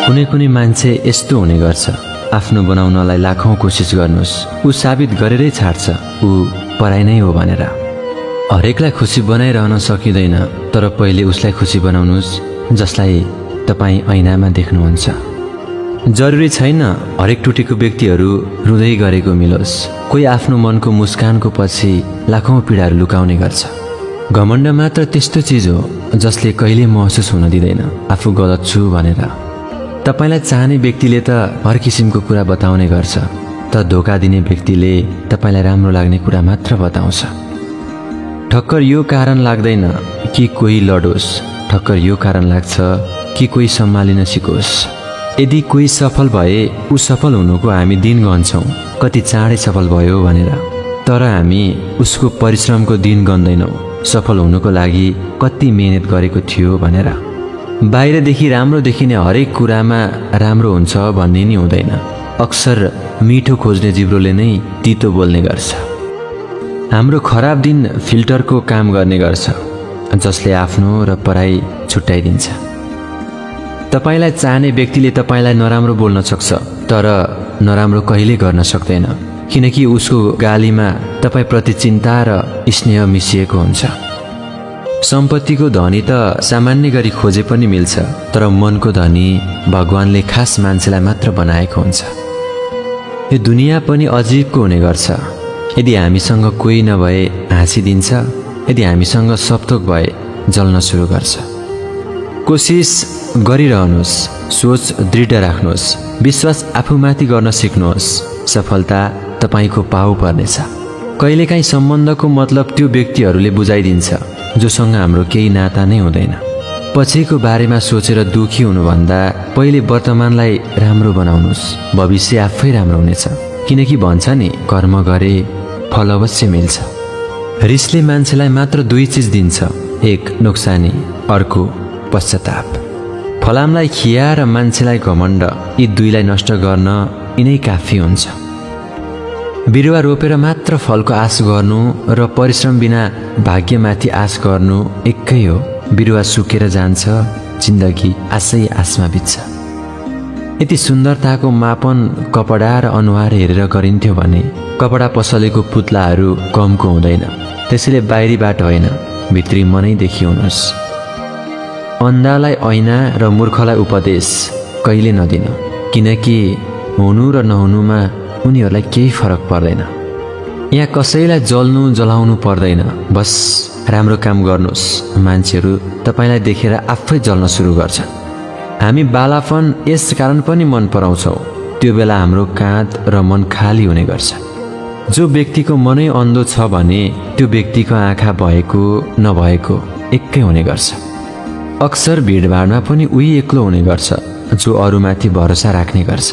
कुनै कुनै मान्छे यस्तो हुने गर्छ, आफ्नो बनाउनलाई लाखौं कोसिस गर्नुस्, ऊ साबित गरेरै छाड्छ ऊ पराई नै हो भनेर। हरेकलाई खुसी बनाइरहन सकिँदैन, तर पहिले उसलाई खुसी बनाउनुस् जसलाई तपाईँ ऐनामा देख्नुहुन्छ। जरुरी छैन हरेक टुटेको व्यक्तिहरू रुँदै गरेको मिलोस्। कोही आफ्नो मनको मुस्कानको पछि लाखौं पीडाहरू लुकाउने गर्छ। घमण्ड मात्र त्यस्तो चिज हो जसले कहिले महसुस हुन दिँदैन आफू गलत छु भनेर। तपाईलाई चाहने व्यक्तिले त हर किसिमको कुरा बताउने गर्छ, तर धोका दिने व्यक्तिले तपाईलाई राम्रो लाग्ने कुरा मात्र बताउँछ। ठक्कर यो कारण लाग्दैन कि कोही लडोस्, ठक्कर यो कारण लाग्छ कि कोही सम्हालिन सिकोस्। यदि कोही सफल भए ऊ सफल हुनुको हामी दिन गन्छौँ, कति चाँडै सफल भयो भनेर, तर हामी उसको परिश्रमको दिन गन्दैनौँ, सफल हुनुको लागि कति मेहनत गरेको थियो भनेर। बाहिरदेखि राम्रो देखिने हरेक कुरामा राम्रो हुन्छ भन्ने नि हुँदैन। अक्सर मिठो खोज्ने जिब्रोले नै तितो बोल्ने गर्छ। हाम्रो खराब दिन फिल्टरको काम गर्ने गर्छ, जसले आफ्नो र पराई छुट्याइदिन्छ। तपाईलाई चाहने व्यक्तिले तपाईलाई नराम्रो बोल्न सक्छ, तर नराम्रो कहिले गर्न सक्दैन, किनकि उसको गालीमा तपाईप्रति चिन्ता र स्नेह मिसिएको हुन्छ। सम्पत्तिको धनी त सामान्य गरी खोजे पनि मिल्छ, तर मनको धनी भगवानले खास मान्छेलाई मात्र बनाएको हुन्छ। यो दुनियाँ पनि अजीबको हुने गर्छ। यदि हामीसँग कोही नभए हाँसिदिन्छ, यदि हामीसँग सबथोक भए जल्न सुरु गर्छ। कोसिस गरिरहनुहोस्, सोच दृढ राख्नुहोस्, विश्वास आफूमाथि गर्न सिक्नुहोस्। सफलता तपाईको पाउ पर्नेछ। कहिलेकाहीँ सम्बन्धको मतलब त्यो व्यक्तिहरूले बुझाइदिन्छ जोसँग हाम्रो केही नाता नै हुँदैन। पछिको बारेमा सोचेर दुखी हुनुभन्दा पहिले वर्तमानलाई राम्रो बनाउनुहोस्, भविष्य आफै राम्रो हुनेछ। किनकि भन्छ नि, कर्म गरे फल अवश्य मिल्छ। रिसले मान्छेलाई मात्र दुई चिज दिन्छ, एक नोक्सानी, अर्को पश्चाताप। फलामलाई खिया र मान्छेलाई घमण्ड, यी दुईलाई नष्ट गर्न यिनै काफी हुन्छ। बिरुवा रोपेर मात्र फलको आश गर्नु र परिश्रम बिना भाग्यमाथि आश गर्नु एकै हो। बिरुवा सुकेर जान्छ, जिन्दगी आशै आशमा बित्छ। यति सुन्दरताको मापन कपडा र अनुहार हेरेर गरिन्थ्यो भने कपडा पसलेको पुतलाहरू कमको हुँदैन। त्यसैले बाहिरीबाट होइन, भित्री मनैदेखि हुनुहोस्। अन्धालाई ऐना र मूर्खलाई उपदेश कहिले नदिनु, किनकि हुनु र नहुनुमा उनीहरूलाई केही फरक पर्दैन। यहाँ कसैलाई जल्नु जलाउनु पर्दैन, बस राम्रो काम गर्नुहोस्। मान्छेहरू तपाईलाई देखेर आफै जल्न सुरु गर्छन्। हामी बालापन यस कारण पनि मन पराउँछौँ, त्यो बेला हाम्रो काँध र मन खाली हुने गर्छ। जो व्यक्तिको मनै अन्धो छ भने त्यो व्यक्तिको आँखा भएको नभएको एकै हुने गर्छ। अक्सर भिडभाडमा पनि उही एक्लो हुने गर्छ जो अरूमाथि भरोसा राख्ने गर्छ।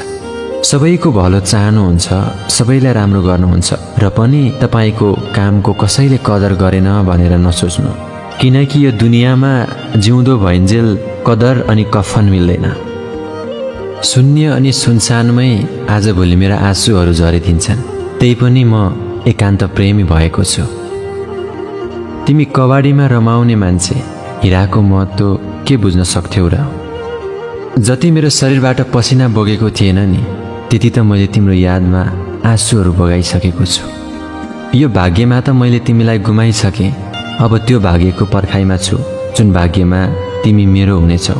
सबैको भलो चाहनुहुन्छ, सबैलाई राम्रो गर्नुहुन्छ, र पनि तपाईको कामको कसैले कदर गरेन भनेर नसोच्नु, किनकि यो दुनियाँमा जिउँदो भइन्जेल कदर अनि कफन मिल्दैन। शून्य अनि सुनसानमै आजभोलि मेरा आँसुहरू झरिदिन्छन्, त्यही पनि म एकान्त प्रेमी भएको छु। तिमी कबाडीमा रमाउने मान्छे, हिराको महत्त्व के बुझ्न सक्थ्यौ र? जति मेरो शरीरबाट पसिना बगेको थिएन नि, त्यति त मैले तिम्रो यादमा आँसुहरू बगाइसकेको छु। यो भाग्यमा त मैले तिमीलाई गुमाइसकेँ, अब त्यो भाग्यको पर्खाइमा छु जुन भाग्यमा तिमी मेरो हुनेछौ।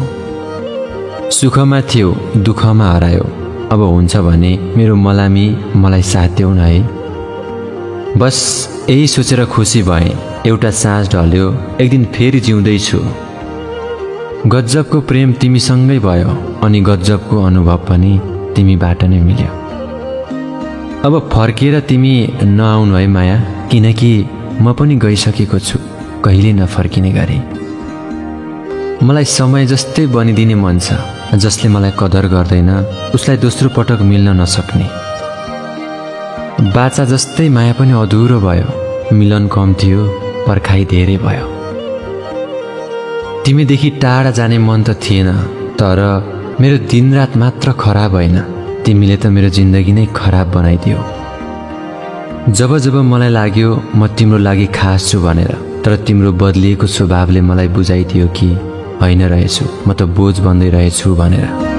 सुखमा थियौ, दुःखमा हरायो, अब हुन्छ भने मेरो मलामी मलाई साथ देऊ न है। बस यही सोचेर खुसी भएँ। एउटा साँझ ढल्यो, एक दिन फेरि जिउँदैछु। गजबको प्रेम तिमीसँगै भयो अनि गजबको अनुभव पनि तिमीबाट नै मिल्यो। अब फर्केर तिमी नआउनु है माया, किनकि म पनि गइसकेको छु कहिले नफर्किने गरी। मलाई समय जस्तै बनिदिने मन छ, जसले मलाई कदर गर्दैन उसलाई दोस्रो पटक मिल्न नसक्ने। बाचा जस्तै माया पनि अधुरो भयो, मिलन कम थियो, पर्खाइ धेरै भयो। तिमीदेखि टाढा जाने मन त थिएन, तर मेरो दिनरात मात्र खराब होइन, तिमीले त मेरो जिन्दगी नै खराब बनाइदियो। जब जब मलाई लाग्यो म तिम्रो लागि खास छु भनेर, तर तिम्रो बदलिएको स्वभावले मलाई बुझाइदियो कि होइन रहेछु, म त बोझ बन्दै रहेछु भनेर।